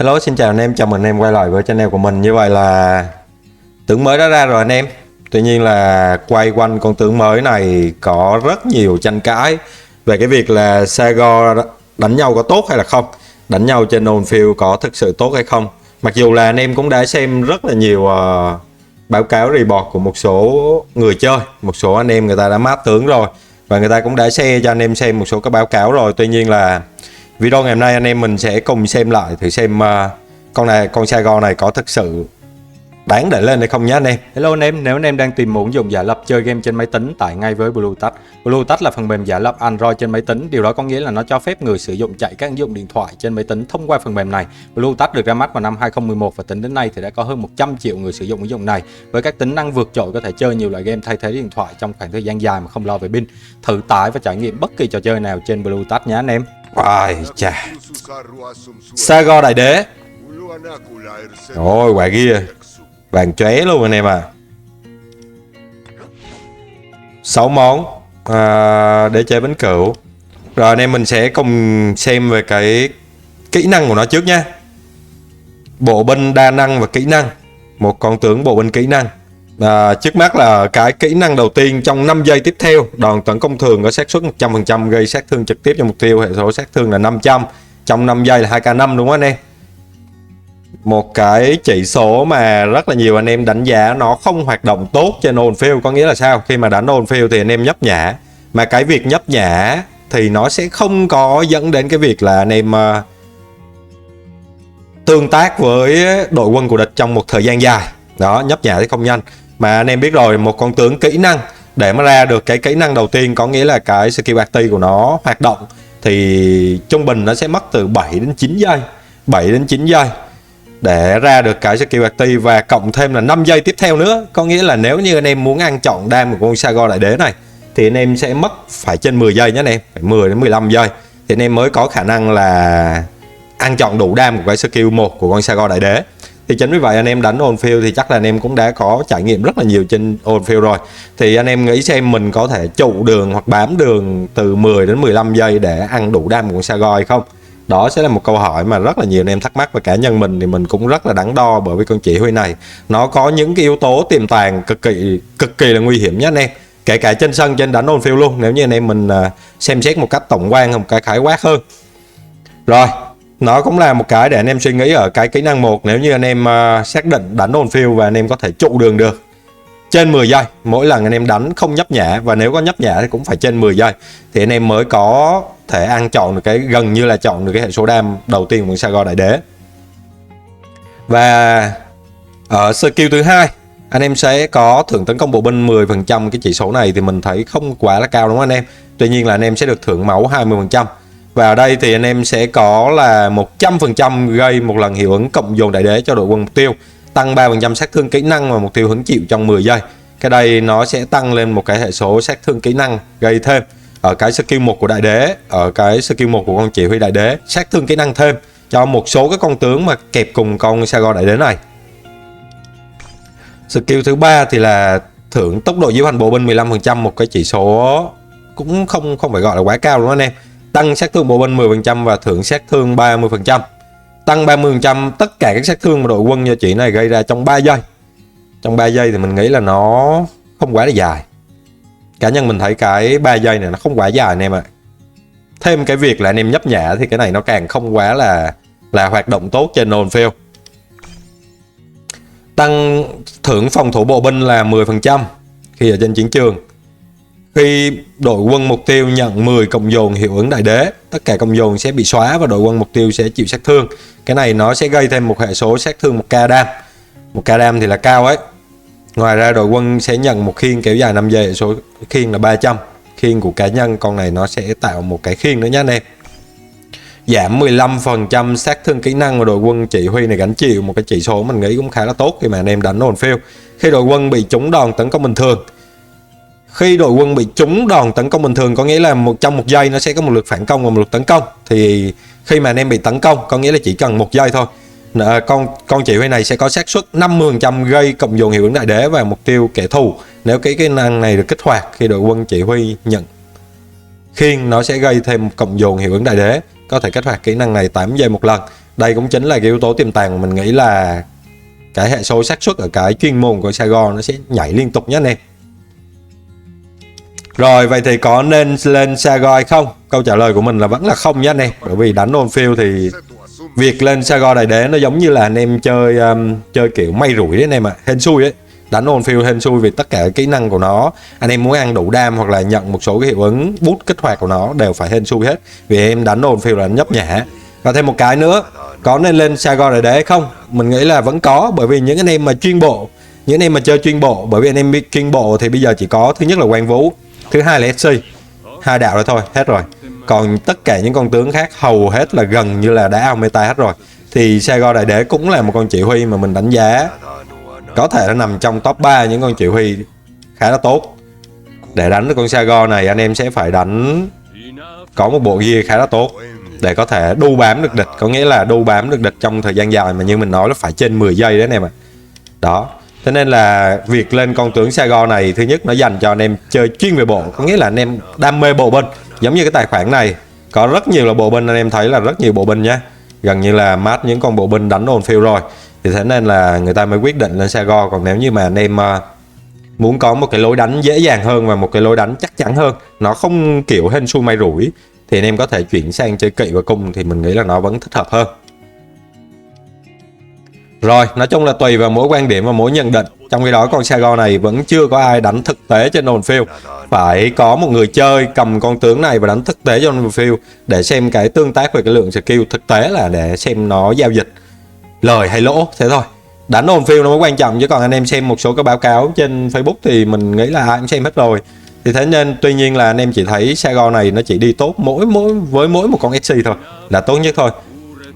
Hello, xin chào anh em, chào mừng anh em quay lại với channel của mình. Như vậy là tướng mới đã ra rồi anh em. Tuy nhiên là quay quanh con tướng mới này có rất nhiều tranh cãi về cái việc là Sago đánh nhau có tốt hay là không, đánh nhau trên on field có thực sự tốt hay không. Mặc dù là anh em cũng đã xem rất là nhiều báo cáo report của một số người chơi, một số anh em người ta đã mát tướng rồi và người ta cũng đã share cho anh em xem một số các báo cáo rồi. Tuy nhiên là video ngày hôm nay anh em mình sẽ cùng xem lại thử xem con Sago này có thực sự đáng để lên hay không nhé anh em. Hello anh em, nếu anh em đang tìm một ứng dụng giả lập chơi game trên máy tính, tải ngay với BlueTouch. BlueTouch là phần mềm giả lập Android trên máy tính, điều đó có nghĩa là nó cho phép người sử dụng chạy các ứng dụng điện thoại trên máy tính thông qua phần mềm này. BlueTouch được ra mắt vào năm 2011 và tính đến nay thì đã có hơn 100 triệu người sử dụng ứng dụng này với các tính năng vượt trội, có thể chơi nhiều loại game thay thế điện thoại trong khoảng thời gian dài mà không lo về pin. Thử tải và trải nghiệm bất kỳ trò chơi nào trên BlueTouch nhé anh em. Ai chà, Sago đại đế. Ôi quả kia vàng chóe luôn anh em à. 6 món để chơi bánh cửu. Rồi anh em mình sẽ cùng xem về cái kỹ năng của nó trước nha. Bộ binh đa năng và kỹ năng. Một con tướng bộ binh kỹ năng. Trước mắt là cái kỹ năng đầu tiên, trong 5 giây tiếp theo đòn tấn công thường có xác suất 100% gây sát thương trực tiếp cho mục tiêu, hệ số sát thương là 500, trong 5 giây là 2k5 đúng không anh em. Một cái chỉ số mà rất là nhiều anh em đánh giá nó không hoạt động tốt trên on field. Có nghĩa là sao? Khi mà đánh on field thì anh em nhấp nhả, mà cái việc nhấp nhả thì nó sẽ không có dẫn đến cái việc là anh em tương tác với đội quân của địch trong một thời gian dài. Đó, nhấp nhả thì không nhanh. Mà anh em biết rồi, một con tướng kỹ năng để mà ra được cái kỹ năng đầu tiên, có nghĩa là cái skill active của nó hoạt động, thì trung bình nó sẽ mất từ 7 đến 9 giây 7 đến 9 giây để ra được cái skill active, và cộng thêm là 5 giây tiếp theo nữa. Có nghĩa là nếu như anh em muốn ăn trọn đam của con Sago đại đế này thì anh em sẽ mất phải trên 10 giây nhé anh em, phải 10 đến 15 giây thì anh em mới có khả năng là ăn trọn đủ đam của cái skill 1 của con Sago đại đế. Thì chính vì vậy anh em đánh on field thì chắc là anh em cũng đã có trải nghiệm rất là nhiều trên on field rồi. Thì anh em nghĩ xem mình có thể trụ đường hoặc bám đường từ 10 đến 15 giây để ăn đủ đam của con Sago hay không? Đó sẽ là một câu hỏi mà rất là nhiều anh em thắc mắc, và cá nhân mình thì mình cũng rất là đắn đo, bởi vì con chỉ huy này nó có những cái yếu tố tiềm tàng cực kỳ là nguy hiểm nhé anh em, kể cả trên sân, trên đánh on field luôn, nếu như anh em mình xem xét một cách tổng quan, một cái khái quát hơn. Rồi, nó cũng là một cái để anh em suy nghĩ ở cái kỹ năng 1. Nếu như anh em xác định đánh on field và anh em có thể trụ đường được trên 10 giây mỗi lần anh em đánh không nhấp nhả, và nếu có nhấp nhả thì cũng phải trên 10 giây thì anh em mới có thể ăn chọn được cái, gần như là chọn được cái hệ số đam đầu tiên của Sago đại đế. Và ở skill thứ hai anh em sẽ có thưởng tấn công bộ binh 10%. Cái chỉ số này thì mình thấy không quá là cao đúng không anh em. Tuy nhiên là anh em sẽ được thưởng máu 20%. Và ở đây thì anh em sẽ có là 100% gây một lần hiệu ứng cộng dồn đại đế cho đội quân mục tiêu, tăng 3% sát thương kỹ năng mà mục tiêu hứng chịu trong 10 giây. Cái đây nó sẽ tăng lên một cái hệ số sát thương kỹ năng gây thêm ở cái skill 1 của đại đế, ở cái skill 1 của con chỉ huy đại đế, sát thương kỹ năng thêm cho một số các con tướng mà kẹp cùng con Sago đại đế này. Skill thứ ba thì là thưởng tốc độ diễu hành bộ binh 15%, một cái chỉ số cũng không phải gọi là quá cao đúng không anh em. Tăng sát thương bộ binh 10% và thưởng sát thương 30%. Tăng 30% tất cả các sát thương mà đội quân do chỉ này gây ra trong 3 giây. Trong 3 giây thì mình nghĩ là nó không quá là dài. Cá nhân mình thấy cái 3 giây này nó không quá dài anh em ạ. Thêm cái việc là anh em nhấp nhả thì cái này nó càng không quá là hoạt động tốt trên on field. Tăng thưởng phòng thủ bộ binh là 10% khi ở trên chiến trường. Khi đội quân mục tiêu nhận 10 cộng dồn hiệu ứng đại đế, tất cả cộng dồn sẽ bị xóa và đội quân mục tiêu sẽ chịu sát thương. Cái này nó sẽ gây thêm một hệ số sát thương 1k đam. 1k đam thì là cao ấy. Ngoài ra đội quân sẽ nhận một khiên kéo dài 5 giây, hệ số khiên là 300. Khiên của cá nhân con này nó sẽ tạo một cái khiên nữa nhé anh em. Giảm 15% sát thương kỹ năng mà đội quân chỉ huy này gánh chịu, một cái chỉ số mình nghĩ cũng khá là tốt khi mà anh em đánh on field. Khi đội quân bị trúng đòn tấn công bình thường, khi đội quân bị trúng đòn tấn công bình thường có nghĩa là trong 1 giây nó sẽ có một lượt phản công và một lượt tấn công. Thì khi mà anh em bị tấn công có nghĩa là chỉ cần 1 giây thôi, con chỉ huy này sẽ có xác suất 50% gây cộng dồn hiệu ứng đại đế và mục tiêu kẻ thù. Nếu cái kỹ năng này được kích hoạt khi đội quân chỉ huy nhận khiên, nó sẽ gây thêm cộng dồn hiệu ứng đại đế. Có thể kích hoạt kỹ năng này 8 giây một lần Đây cũng chính là cái yếu tố tiềm tàng mình nghĩ là cái hệ số xác suất ở cái chuyên môn của Sago nó sẽ nhảy liên tục nhé anh em. Rồi vậy thì có nên lên Sago hay không? Câu trả lời của mình là vẫn là không nhé anh em. Bởi vì đánh on field thì việc lên Sago đại đế nó giống như là anh em chơi kiểu may rủi đấy anh em ạ, hên xui ấy. Đánh on field hên xui vì tất cả kỹ năng của nó, anh em muốn ăn đủ đam hoặc là nhận một số cái hiệu ứng boost kích hoạt của nó đều phải hên xui hết. Vì em đánh on field là nhấp nhả. Và thêm một cái nữa, có nên lên Sago đại đế hay không? Mình nghĩ là vẫn có, bởi vì những anh em mà chuyên bộ, những anh em mà chơi chuyên bộ, bởi vì anh em chuyên bộ thì bây giờ chỉ có thứ nhất là Quang Vũ, thứ hai là SC, hai đạo rồi thôi, hết rồi. Còn tất cả những con tướng khác hầu hết là gần như là đã out meta hết rồi. Thì Sago đại đế cũng là một con chỉ huy mà mình đánh giá có thể nó nằm trong top 3 những con chỉ huy khá là tốt. Để đánh được con Sago này anh em sẽ phải đánh có một bộ gear khá là tốt để có thể đu bám được địch, có nghĩa là đu bám được địch trong thời gian dài, mà như mình nói là phải trên 10 giây đấy anh em ạ. Đó, thế nên là việc lên con tướng Sago này thứ nhất nó dành cho anh em chơi chuyên về bộ, có nghĩa là anh em đam mê bộ binh. Giống như cái tài khoản này có rất nhiều là bộ binh, anh em thấy là rất nhiều bộ binh nhé, gần như là mát những con bộ binh đánh on field rồi, thì thế nên là người ta mới quyết định lên Sago. Còn nếu như mà anh em muốn có một cái lối đánh dễ dàng hơn và một cái lối đánh chắc chắn hơn, nó không kiểu hên xui may rủi, thì anh em có thể chuyển sang chơi kỵ và cung, thì mình nghĩ là nó vẫn thích hợp hơn. Rồi, nói chung là tùy vào mỗi quan điểm và mỗi nhận định. Trong khi đó con Sago này vẫn chưa có ai đánh thực tế trên on field. Phải có một người chơi cầm con tướng này và đánh thực tế trên on field để xem cái tương tác về cái lượng skill thực tế, là để xem nó giao dịch lời hay lỗ, thế thôi. Đánh on field nó mới quan trọng, chứ còn anh em xem một số cái báo cáo trên Facebook thì mình nghĩ là ai cũng xem hết rồi. Thì thế nên tuy nhiên là anh em chỉ thấy Sago này nó chỉ đi tốt với mỗi một con SC thôi là tốt nhất thôi.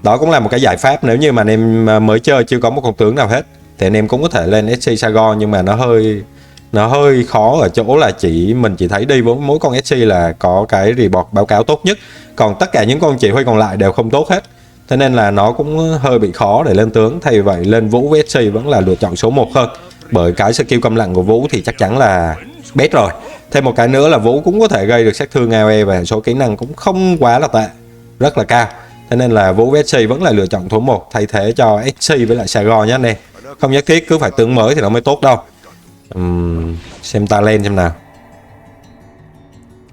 Đó cũng là một cái giải pháp nếu như mà anh em mới chơi chưa có một con tướng nào hết, thì anh em cũng có thể lên SC Sago, nhưng mà nó hơi khó ở chỗ là mình chỉ thấy đi với mỗi con SC là có cái report báo cáo tốt nhất, còn tất cả những con chỉ huy còn lại đều không tốt hết. Thế nên là nó cũng hơi bị khó để lên tướng. Thay vì vậy lên Vũ với SC vẫn là lựa chọn số 1 hơn, bởi cái skill câm lặng của Vũ thì chắc chắn là best rồi. Thêm một cái nữa là Vũ cũng có thể gây được sát thương AOE và số kỹ năng cũng không quá là tệ, rất là cao. Thế nên là Vũ với SC vẫn là lựa chọn số 1 thay thế cho SC với lại Sago nhé anh em. Không nhất thiết cứ phải tướng mới thì nó mới tốt đâu. Xem talent xem nào.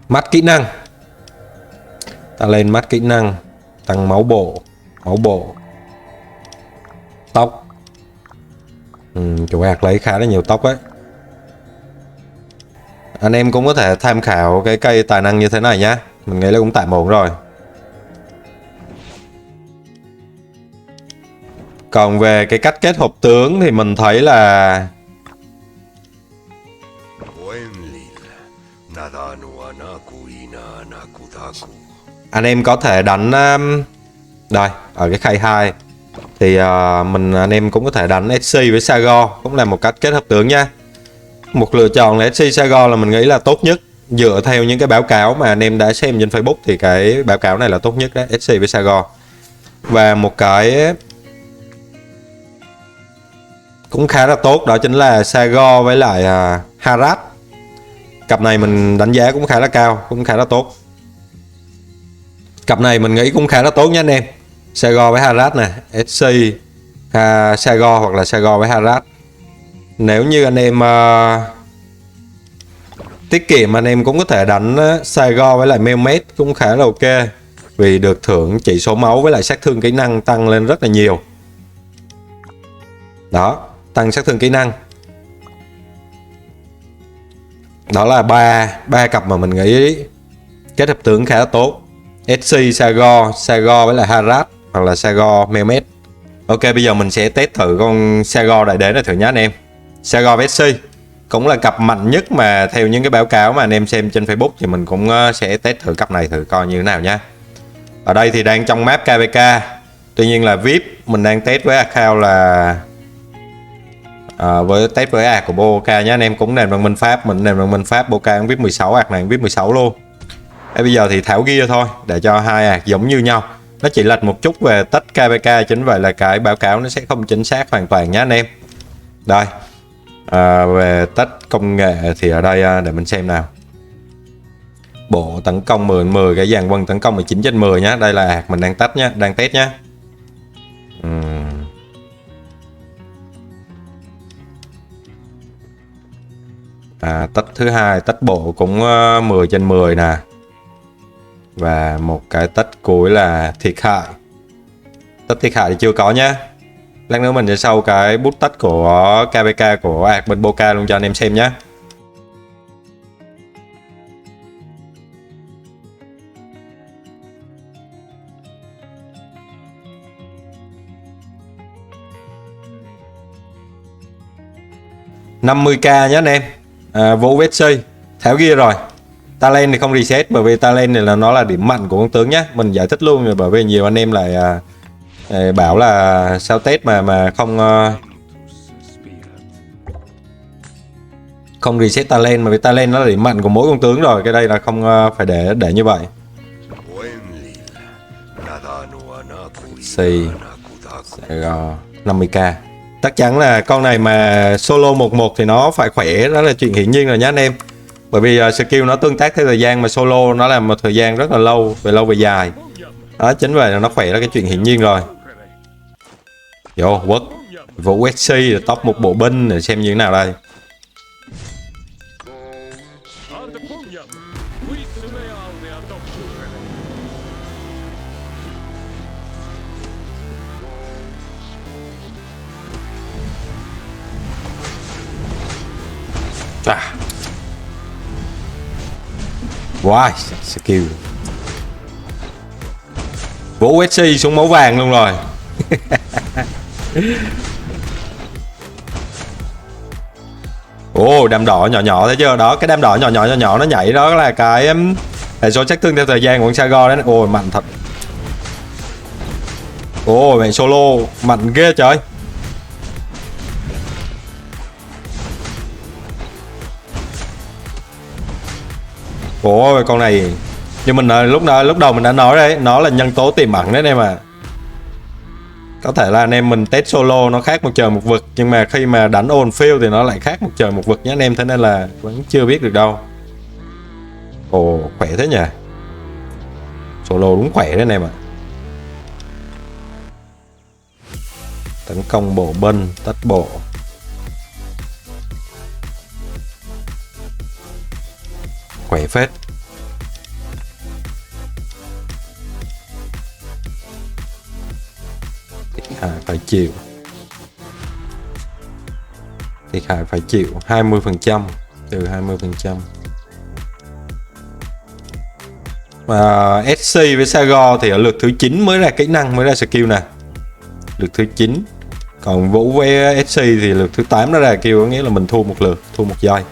Mắt kỹ năng. Talent mắt kỹ năng, tăng máu bộ, tốc. Chủ hạt lấy khá là nhiều tốc ấy. Anh em cũng có thể tham khảo cái cây tài năng như thế này nhá, mình nghĩ là cũng tạm ổn rồi. Còn về cái cách kết hợp tướng thì mình thấy là anh em có thể đánh đây ở cái khay 2 thì anh em cũng có thể đánh SC với Sago, cũng là một cách kết hợp tướng nha. Một lựa chọn là SC Sago là mình nghĩ là tốt nhất, dựa theo những cái báo cáo mà anh em đã xem trên Facebook thì cái báo cáo này là tốt nhất đấy, SC với Sago. Và một cái cũng khá là tốt đó chính là Sago với lại Harat. Cặp này mình đánh giá cũng khá là cao, cũng khá là tốt. Cặp này mình nghĩ cũng khá là tốt nha anh em. Sago với Harat nè, SC Sago hoặc là Sago với Harat. Nếu như anh em tiết kiệm, anh em cũng có thể đánh Sago với lại Melmet cũng khá là ok, vì được thưởng chỉ số máu với lại sát thương kỹ năng tăng lên rất là nhiều. Đó, tăng sát thương kỹ năng. Đó là ba cặp mà mình nghĩ kết hợp tướng khá là tốt. SC Sago với lại Harat hoặc là Sago Melmet. Ok, bây giờ mình sẽ test thử con Sago đại đế này thử nhé anh em. Sago với SC cũng là cặp mạnh nhất mà theo những cái báo cáo mà anh em xem trên Facebook, thì mình cũng sẽ test thử cặp này thử coi như thế nào nha. Ở đây thì đang trong map KVK, tuy nhiên là VIP mình đang test với account là với test với ạc của Boca nhé anh em. Cũng nền văn minh Pháp, mình nền văn minh Pháp, Boca cũng VIP 16, ạc này cũng VIP 16 luôn. Bây giờ thì tháo gear thôi để cho hai ạc giống như nhau, nó chỉ lệch một chút về tất KVK, chính vậy là cái báo cáo nó sẽ không chính xác hoàn toàn nhé anh em. Đây về tất công nghệ thì ở đây để mình xem nào. Bộ tấn công 10/10, cái dàn quân tấn công 19/10 nhé. Đây là ạc mình đang test nhé, Tách thứ hai, tách bộ cũng 10/10 nè. Và một cái tách cuối là thiệt hại. Tách thiệt hại thì chưa có nhá. Lát nữa mình sẽ sau cái bút tách của KVK của bên Boca luôn cho anh em xem nhé. $50k nhé anh em. Vũ Messi tháo ghi rồi. Talent thì không reset, bởi vì talent này là nó là điểm mạnh của con tướng nhé. Mình giải thích luôn rồi, bởi vì nhiều anh em lại bảo là sao Tết mà không reset talent, mà vì talent nó là điểm mạnh của mỗi con tướng rồi. Cái đây là không phải để như vậy. Sài 50k. Chắc chắn là con này mà solo 1-1 thì nó phải khỏe, đó là chuyện hiển nhiên rồi nhá anh em. Bởi vì skill nó tương tác theo thời gian, mà solo nó làm một thời gian rất là lâu về dài. Đó, chính vậy là nó khỏe là cái chuyện hiển nhiên rồi. Vô quất Vũ USC top một bộ binh để xem như thế nào đây. Wow, skill Vũ USC xuống máu vàng luôn rồi. Ồ, đam đỏ nhỏ thấy chưa? Đó, cái đam đỏ nhỏ nó nhảy đó là cái hệ số sát thương theo thời gian của con Sago đấy. Ôi, mạnh thật. Ôi, mẹ solo mạnh ghê trời. Ôi, con này như mình lúc đầu mình đã nói đấy, nó là nhân tố tiềm ẩn đấy em à. Có thể là anh em mình test solo nó khác một trời một vực, nhưng mà khi mà đánh on field thì nó lại khác một trời một vực nhé anh em, thế nên là vẫn chưa biết được đâu. Ồ, khỏe thế nhỉ. Solo đúng khỏe đấy anh em ạ. Tấn công bộ binh, tách bộ. Khỏe phết. Phải chịu. Thiệt hại phải chịu 20%, từ 20%. Và SC với Sago thì ở lượt thứ 9 mới ra kỹ năng, mới ra skill nè. Lượt thứ 9. Còn Vũ với SC thì lượt thứ 8 nó ra skill, có nghĩa là mình thua một lượt, thua một giây.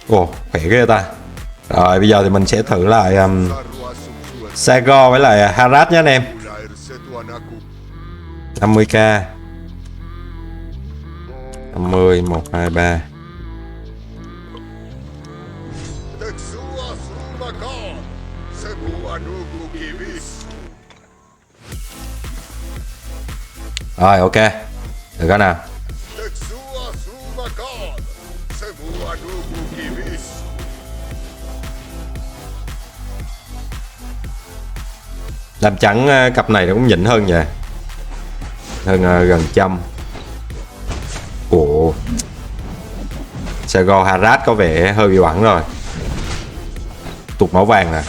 Ồ, khỏe ghê ta. Rồi bây giờ thì mình sẽ thử lại Sago với lại Harat nhé anh em. 50k. 50, 1, 2, 3. Rồi ok. Được cái nào. Làm trắng cặp này nó cũng nhỉnh hơn nhỉ. Hơn gần trăm. Ủa, Sago Harat có vẻ hơi bị bẩn rồi. Tụt máu vàng nè.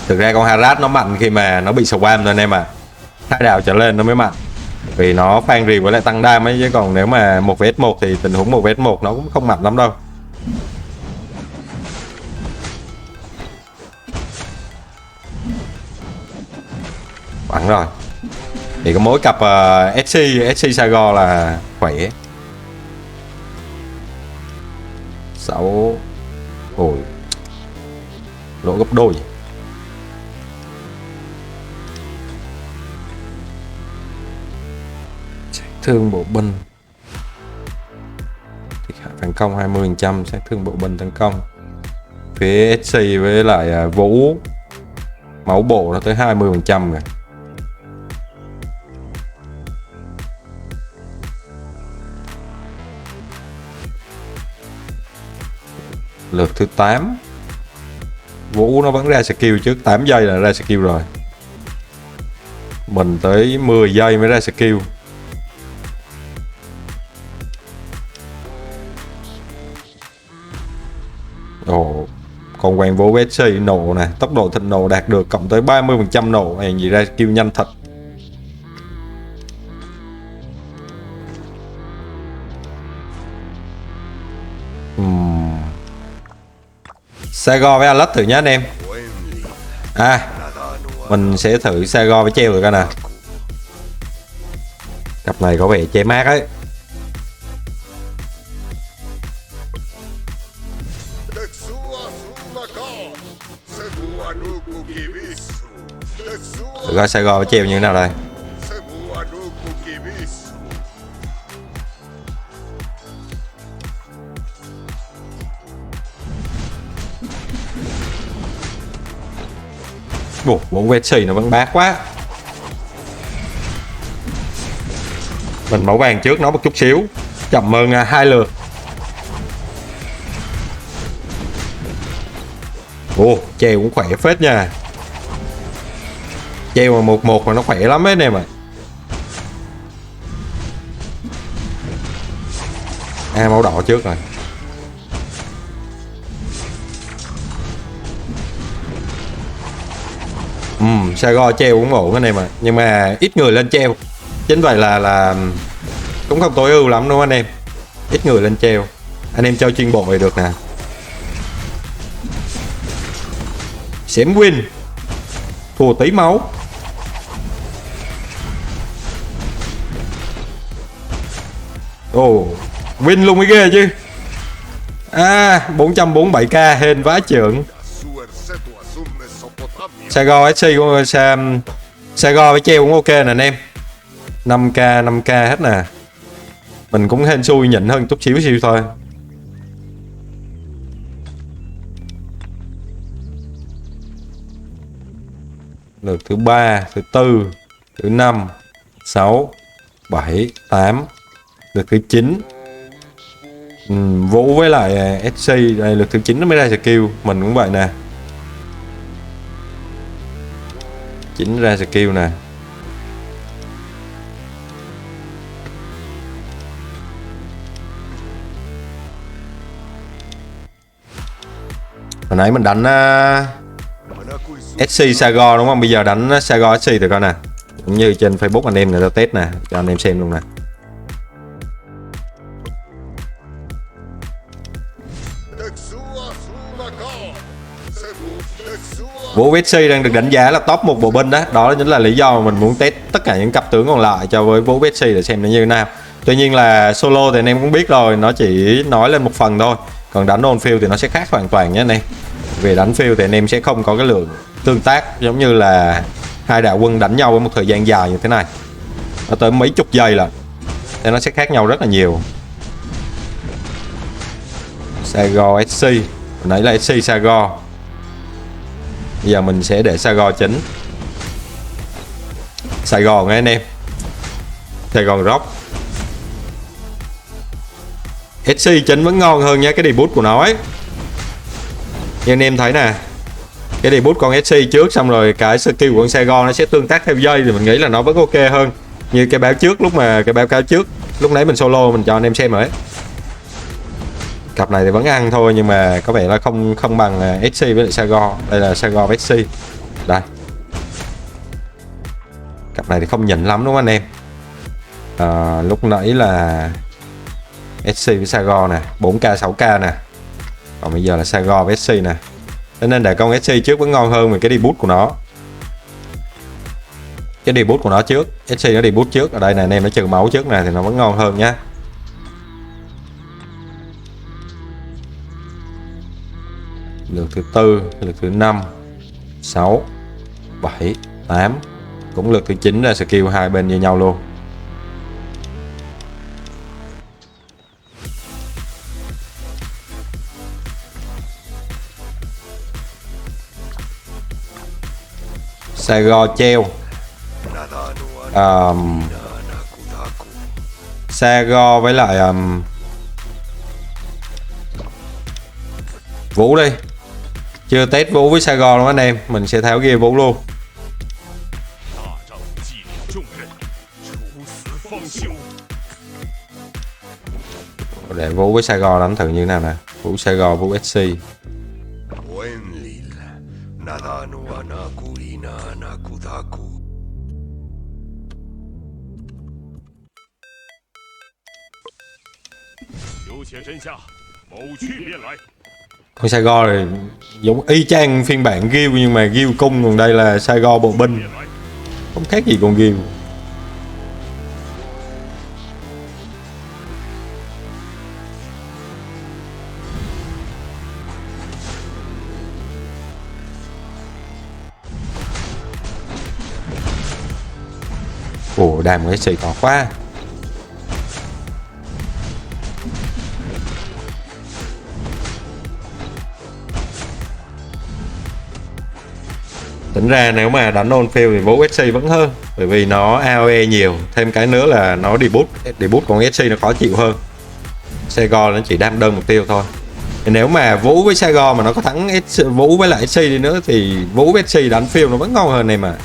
Thực ra con Harat nó mạnh khi mà nó bị spam thôi anh em à. 2 đạo trở lên nó mới mạnh. Vì nó phan rì với lại tăng đam ấy, chứ còn nếu mà 1vs1 thì tình huống 1vs1 nó cũng không mạnh lắm đâu. Bắn rồi. Thì có mỗi cặp SC Sago là khỏe. 6. Ôi, lỗ gấp đôi. Thương bộ binh. Thiệt hại phản công 20%, sát thương bộ binh tấn công. Phía SC với lại Vũ máu bộ nó tới 20% rồi. Lượt thứ 8. Vũ nó vẫn ra skill trước, 8 giây là ra skill rồi. Mình tới 10 giây mới ra skill. Ồ, con quang vũ SC nổ nè, tốc độ thịnh nổ đạt được cộng tới 30% nổ, này gì ra skill nhanh thật. Sago với Alex thử nhé anh em. Mình sẽ thử Sago với treo rồi coi nè. Cặp này có vẻ che mát ấy. Thử coi Sago với treo như thế nào đây. Ủa, bộ Vessi nó vẫn bát quá. Mình mẫu vàng trước nó một chút xíu. Chậm hơn 2 lượt. Ồ, treo cũng khỏe phết nha. Treo mà 1-1 mà nó khỏe lắm ấy anh em ạ. Máu đỏ trước rồi. Sago treo cũng ổn anh em ạ. Nhưng mà ít người lên treo. Chính vậy là cũng không tối ưu lắm đúng không anh em. Ít người lên treo. Anh em chơi chuyên bộ thì được nè. Xém win. Thua tí máu. Ồ, win luôn mới ghê chứ. 447k hên vãi chưởng. Sago SC của Sago với treo cũng ok nè anh em. 5k hết nè. Mình cũng hên xui nhịn hơn chút xíu thôi. Lượt thứ 3, thứ 4, thứ 5, 6, 7, 8. Lượt thứ 9. Vũ với lại SC đây, lượt thứ 9 nó mới ra skill. Mình cũng vậy nè. 9 ra skill nè. Hồi nãy mình đánh SC Sago đúng không? Bây giờ đánh Sago SC thì coi nè. Cũng như trên Facebook anh em người ta test nè, cho anh em xem luôn nè. Vũ SC đang được đánh giá là top 1 bộ binh đó. Đó chính là lý do mà mình muốn test tất cả những cặp tướng còn lại cho với Vũ SC để xem nó như thế nào. Tuy nhiên là solo thì anh em cũng biết rồi, nó chỉ nói lên một phần thôi. Còn đánh on field thì nó sẽ khác hoàn toàn nhé anh em. Về đánh field thì anh em sẽ không có cái lượng tương tác giống như là hai đạo quân đánh nhau với một thời gian dài như thế này. Nó tới mấy chục giây là nên nó sẽ khác nhau rất là nhiều. Sago SC, hồi nãy là SC Sago. Bây giờ mình sẽ để Sago chính. Sài Gòn nghe anh em. Sài Gòn Rock. SC chính vẫn ngon hơn nha, cái debut của nó ấy. Như anh em thấy nè, cái debut con SC trước xong rồi cái skill của con Saigon nó sẽ tương tác theo giây thì mình nghĩ là nó vẫn ok hơn. Như cái báo trước lúc mà cái báo cáo trước lúc nãy mình solo mình cho anh em xem rồi ấy. Cặp này thì vẫn ăn thôi nhưng mà có vẻ là không bằng SC với lại Saigon. Đây là Saigon với SC. Đây. Cặp này thì không nhỉnh lắm đúng không anh em? Lúc nãy là SC với Saigon nè, 4k 6k nè. Còn bây giờ là Saigon với SC nè. Cho nên để con SC trước vẫn ngon hơn về cái debut của nó. Cái debut của nó trước, SC nó debut trước ở đây nè anh em, nó trừ máu trước nè thì nó vẫn ngon hơn nhá. Lượt thứ 4, lượt thứ 5, 6, 7, 8. Cũng lượt thứ 9 ra skill hai bên như nhau luôn. Sago treo. Sago với lại Vũ đi. Chưa test Vũ với Sagon luôn anh em. Mình sẽ tháo gear Vũ luôn. Để Vũ với Sagon đánh thử như thế nào nè. Vũ Sagon, Vũ SC. Con Sagon này giống y chang phiên bản Gil, nhưng mà Gil cung, còn đây là Sagon bộ binh, không khác gì con Gil. Ồ, đàm cái xì to quá. Tính ra nếu mà đánh on field thì Vũ SC vẫn hơn, bởi vì nó AOE nhiều, thêm cái nữa là nó debut còn SC nó khó chịu hơn. Sagon nó chỉ đam đơn mục tiêu thôi. Thì nếu mà Vũ với Sagon mà nó có thắng Vũ với lại SC đi nữa thì Vũ với SC đánh field nó vẫn ngon hơn này mà.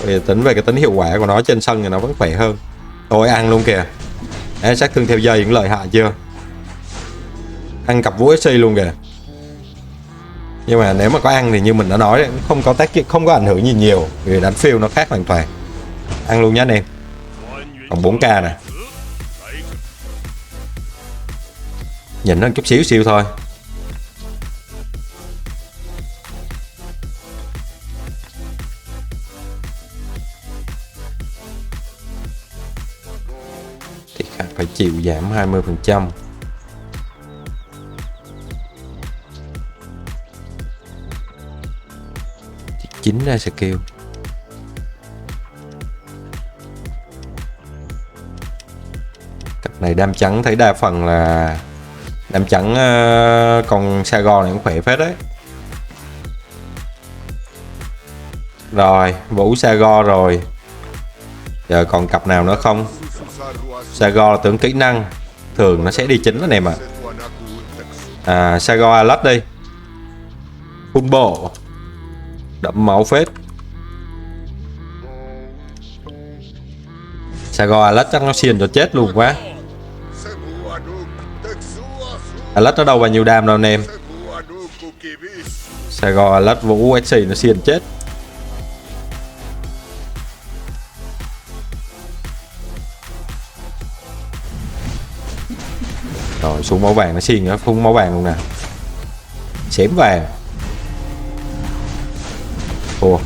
Vì tính về cái tính hiệu quả của nó trên sân thì nó vẫn khỏe hơn. Thôi ăn luôn kìa. Đấy, sát thương theo dây những lợi hại chưa? Ăn cặp Vũ SC luôn kìa. Nhưng mà nếu mà có ăn thì như mình đã nói đấy, không có ảnh hưởng gì nhiều, vì đánh field nó khác hoàn toàn. Ăn luôn nhé anh em. Còn 4k nè. Nhìn nó chút xíu thôi. Thì phải chịu giảm 20%. Chính ra skill. Cặp này đam trắng thấy đa phần là đam trắng, con Sagon này cũng khỏe phết đấy. Rồi, Vũ Sagon rồi. Giờ còn cặp nào nữa không? Sagon là tướng kỹ năng, thường nó sẽ đi chính anh em ạ. Sagon Alat đi. Full bộ. Đậm máu phết. Sagon Alat chắc nó xiên cho chết luôn quá. Alat nó đâu bao nhiêu đam đâu anh em. Sagon Alat Vũ SC nó xiên chết. Rồi xuống máu vàng nó xiên nữa, phun máu vàng luôn nè. Xém vàng. Ủa,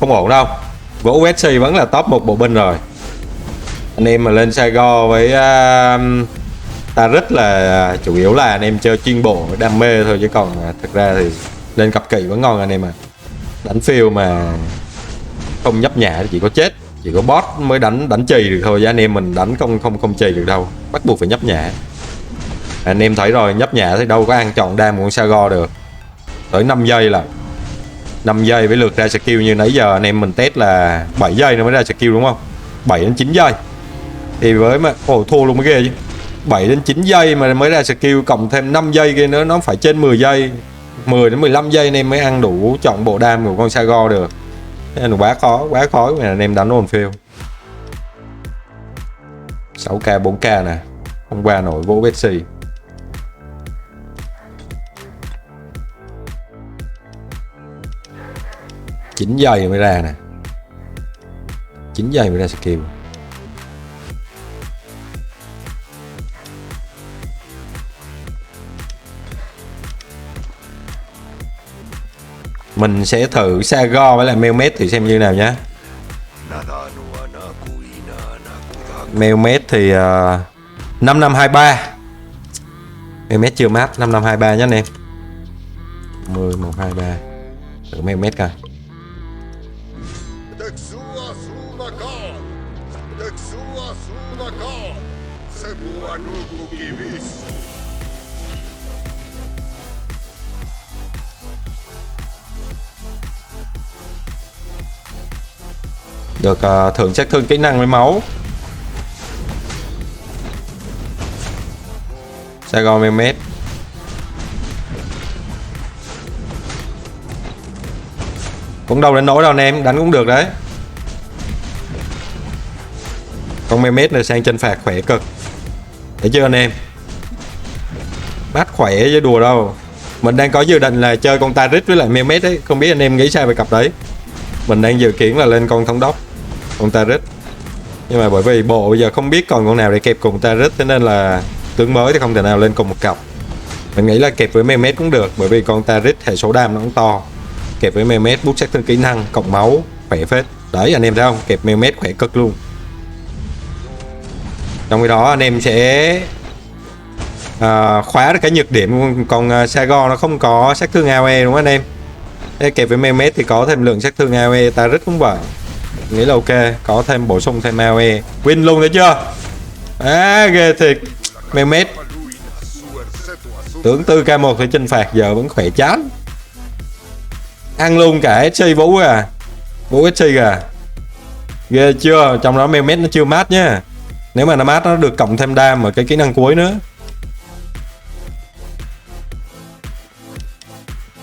không ổn đâu. Vũ SC vẫn là top 1 bộ binh rồi. Anh em mà lên Sagon với Taric là chủ yếu là anh em chơi chuyên bộ đam mê thôi, chứ còn thực ra thì lên cặp kỵ vẫn ngon anh em à. Đánh field mà không nhấp nhả thì chỉ có chết, chỉ có boss mới đánh chì được thôi, chứ anh em mình đánh không chì được đâu, bắt buộc phải nhấp nhả. Anh em thấy rồi, nhấp nhả thì đâu có ăn trọn đam của con Sagon được. Tới 5 giây là 5 giây với lượt ra skill như nãy giờ anh em mình test là 7 giây nó mới ra skill đúng không? 7 đến 9 giây. Thì với mà thua luôn mới ghê chứ. 7 đến 9 giây mà mới ra skill, cộng thêm 5 giây kia nữa, nó phải trên 10 giây. 10 đến 15 giây anh em mới ăn đủ trọn bộ đam của con Sagon được. Nên là quá khó mà anh em đánh on field. 6k 4k nè, không qua nổi vô SC. 9 giây mới ra nè. 9 giây mới ra skill. Mình sẽ thử Sagon với lại Melmet thì xem như nào nhé. Melmet thì 5523. Melmet chưa mát, 5523 nhé anh em. 10 123. Thử Melmet coi. Được thưởng sát thương kỹ năng với máu. Sagon Melmet. Cũng đâu đến nỗi đâu anh em, đánh cũng được đấy. Con Mehmet này sang chân phạt khỏe cực. Thấy chưa anh em? Mát khỏe chứ đùa đâu. Mình đang có dự định là chơi con Taric với lại Mehmet ấy. Không biết anh em nghĩ sao về cặp đấy. Mình đang dự kiến là lên con thống đốc, con Taric. Nhưng mà bởi vì bộ bây giờ không biết còn con nào để kẹp cùng Taric, thế nên là tướng mới thì không thể nào lên cùng một cặp. Mình nghĩ là kẹp với Mehmet cũng được, bởi vì con Taric hệ số đam nó cũng to. Kẹp với Mehmet boost sát thương kỹ năng, cộng máu, khỏe phết. Đấy anh em thấy không? Kẹp Mehmet khỏe cực luôn. Trong khi đó anh em sẽ khóa được cái nhược điểm. Còn Sago nó không có sát thương AoE đúng không anh em? Thế kẹp với Mehmet thì có thêm lượng sát thương AoE. Taric cũng vậy, nghĩ là ok, có thêm bổ sung thêm AoE, win luôn thấy chưa? Ghê thiệt. Mehmet tưởng 4k1 phải chinh phạt giờ vẫn khỏe chán. Ăn luôn cả SC Vũ à, Vũ SC à, ghê chưa? Trong đó Mehmet nó chưa mát nhá. Nếu mà nó mát nó được cộng thêm đam ở cái kỹ năng cuối nữa.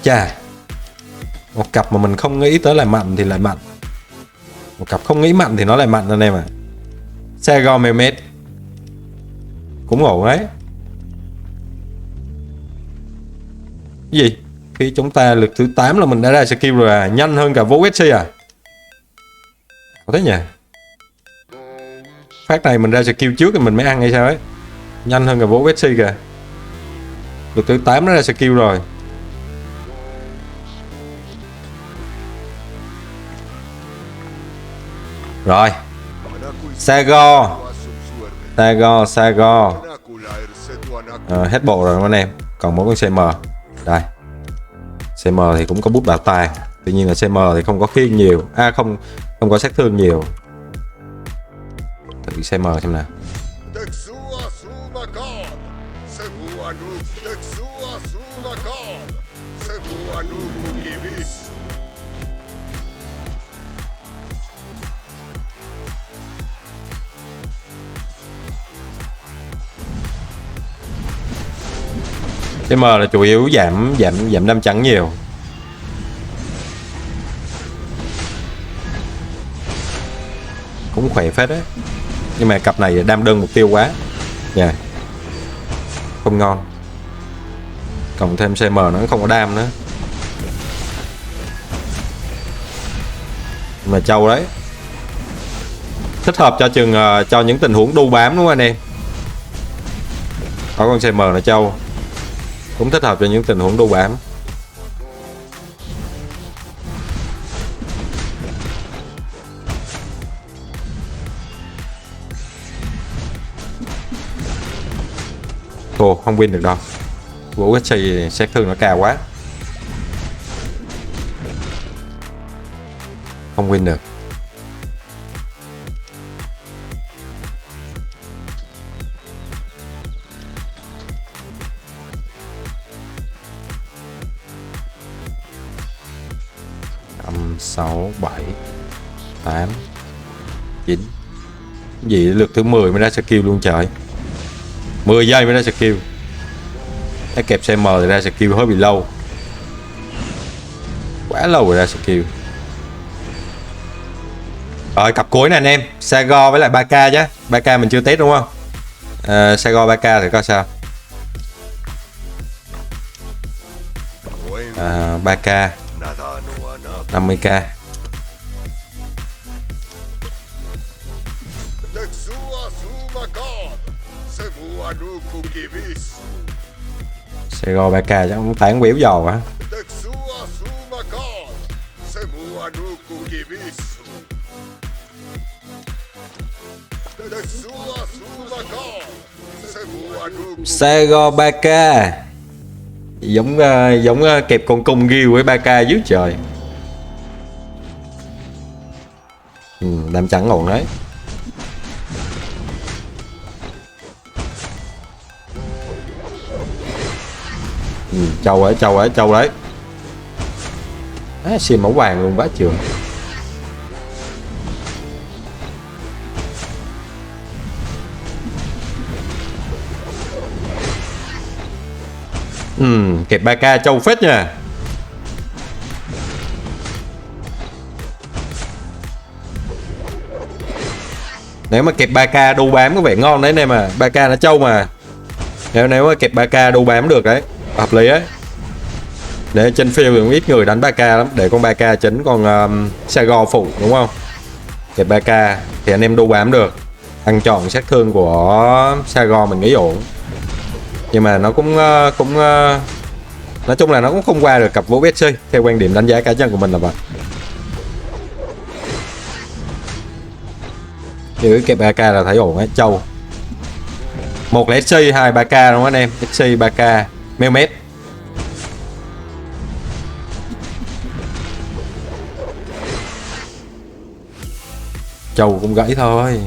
Chà, một cặp mà mình không nghĩ tới là mạnh thì lại mạnh, một cặp không nghĩ mạnh thì nó lại mạnh anh em à. Sago Mehmet cũng ổn đấy. Cái gì? Khi chúng ta lực thứ 8 là mình đã ra skill rồi à? Nhanh hơn cả Vũ SC à? Có thế nhỉ? Phát này mình ra skill trước thì mình mới ăn hay sao ấy. Nhanh hơn cả Vũ SC kìa. Lực thứ 8 nó ra skill rồi. Rồi Sago hết bộ rồi anh em. Còn mỗi con CM. Đây CM thì cũng có bút bảo tàng. Tuy nhiên là CM thì không có khiên nhiều. Không có sát thương nhiều. Thử CM xem nào. CM là chủ yếu giảm đam trắng nhiều. Cũng khỏe phết đấy. Nhưng mà cặp này đam đơn mục tiêu quá nha, không ngon. Cộng thêm CM nó không có đam nữa. Mà trâu đấy, thích hợp cho những tình huống đu bám đúng không anh em? Có con CM nó trâu, cũng thích hợp cho những tình huống đu bám. Ồ, không win được đâu. Vũ SC sát thương nó cao quá, không win được. Năm, 6, 7, 8, 9. Gì lượt thứ 10 mới ra skill luôn trời. 10 giây mới ra skill. Cái kẹp CM thì ra skill hơi bị lâu. Quá lâu rồi ra skill. Rồi cặp cuối này anh em, Sago với lại 3k chứ. 3k mình chưa test đúng không? Sago 3k thì coi sao. 3k 50k. Sago 3k chắc cũng tán quéo giò quá. Sago 3k giống kẹp con cung ghiêu với 3k dưới trời. Đam trắng ổn đấy. Trâu đấy. Xì mẫu vàng luôn quá trường. Kẹp 3k trâu phết nha. Nếu mà kẹp 3k đu bám có vẻ ngon đấy anh em à. 3k nó trâu mà. Nếu mà kẹp 3k đu bám được đấy, hợp lý ấy. Để trên field thì cũng ít người đánh 3k lắm. Để con 3k chính con Sago phụ đúng không? Kẹp 3k thì anh em đu bám được. Ăn trọn sát thương của Sago mình nghĩ ổn. Nhưng mà nó cũng nói chung là nó cũng không qua được cặp vũ Betsy. Theo quan điểm đánh giá cá nhân của mình là vậy. Chứ kẹp 3k là thấy ổn ấy, châu. Một là SC, 2 3k đúng không anh em? SC 3k, Melmet. Châu cũng gãy thôi.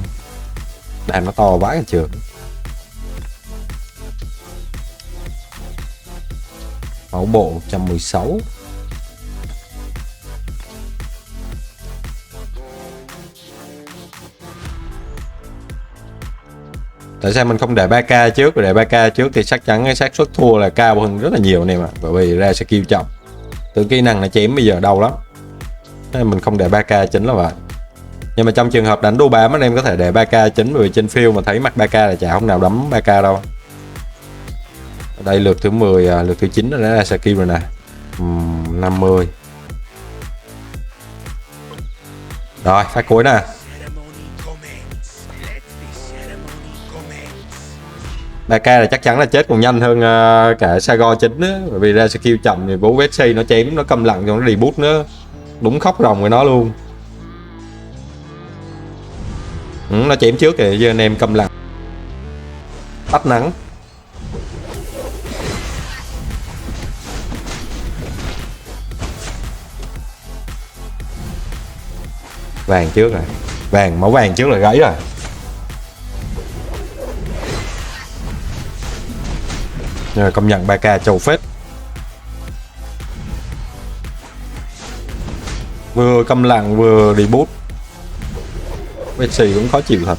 Đàn nó to vãi cả trường. Máu bộ 116. Tại sao mình không để 3k trước? Để 3k trước thì chắc chắn cái xác suất thua là cao hơn rất là nhiều anh em ạ. Bởi vì ra skill chậm. Từ kỹ năng nó chém bây giờ đau lắm. Nên mình không để 3k chính là vậy. Nhưng mà trong trường hợp đánh đu bám anh em có thể để 3k chính, bởi vì trên field mà thấy mặt 3k là chả không nào đấm 3k đâu. Ở đây lượt thứ 10, lượt thứ 9 nó đã ra skill rồi nè. 50. Rồi, phát cuối nè. 3k là chắc chắn là chết còn nhanh hơn cả Sago chính á, bởi vì ra skill chậm thì bố Vessi nó chém nó câm lặng cho nó reboot nữa, đúng khóc ròng với nó luôn. Nó chém trước thì giờ anh em câm lặng tắt nắng. Vàng trước rồi, máu vàng trước là gãy rồi. Rồi công nhận 3k trâu phết. Vừa câm lặng vừa reboot. Messi cũng khó chịu thật.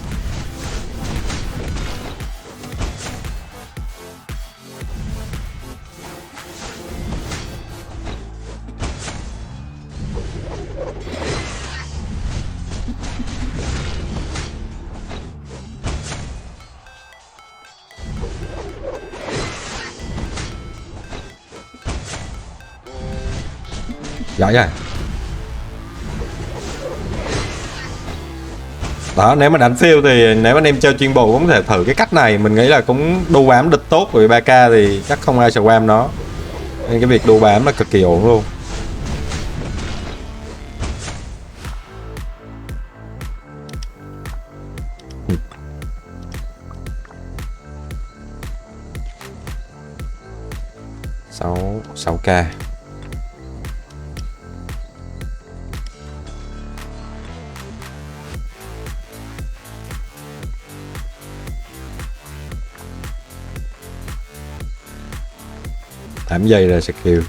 Giỏi rồi. Đó, nếu mà đánh field thì nếu anh em chơi chuyên bộ cũng có thể thử cái cách này, mình nghĩ là cũng đu bám địch tốt, vì 3k thì chắc không ai spam nó, nên cái việc đu bám là cực kỳ ổn luôn. Sáu k. Tám giây là skill.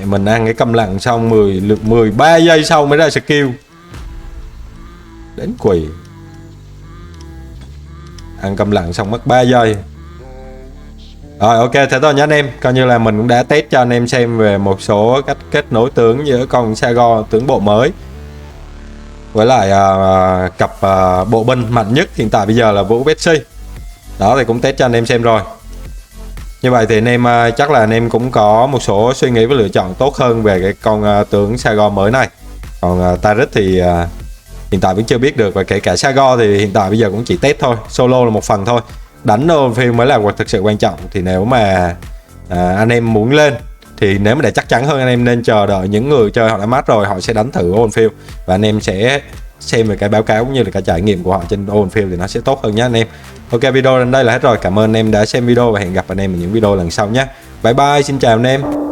Mình ăn cái câm lặng xong 13 giây sau mới ra skill. Đến quỷ. Ăn câm lặng xong mất 3 giây. Rồi ok, thế thôi nhé anh em. Coi như là mình cũng đã test cho anh em xem về một số cách kết nối tướng giữa con Sago tướng bộ mới với lại cặp bộ binh mạnh nhất hiện tại bây giờ là Vũ Betsy. Đó thì cũng test cho anh em xem rồi. Như vậy thì anh em chắc là anh em cũng có một số suy nghĩ và lựa chọn tốt hơn về cái con tướng Sago mới này. Còn Taric thì hiện tại vẫn chưa biết được, và kể cả Sago thì hiện tại bây giờ cũng chỉ test thôi, solo là một phần thôi. Đánh Owenfield mới là thực sự quan trọng. Thì nếu mà anh em muốn lên thì nếu mà để chắc chắn hơn, anh em nên chờ đợi những người chơi họ đã mát rồi, họ sẽ đánh thử Owenfield và anh em sẽ xem về cái báo cáo cũng như là cái trải nghiệm của họ trên Owenfield thì nó sẽ tốt hơn nhé anh em. Ok, video đến đây là hết rồi. Cảm ơn anh em đã xem video và hẹn gặp anh em ở những video lần sau nhé. Bye bye, xin chào anh em.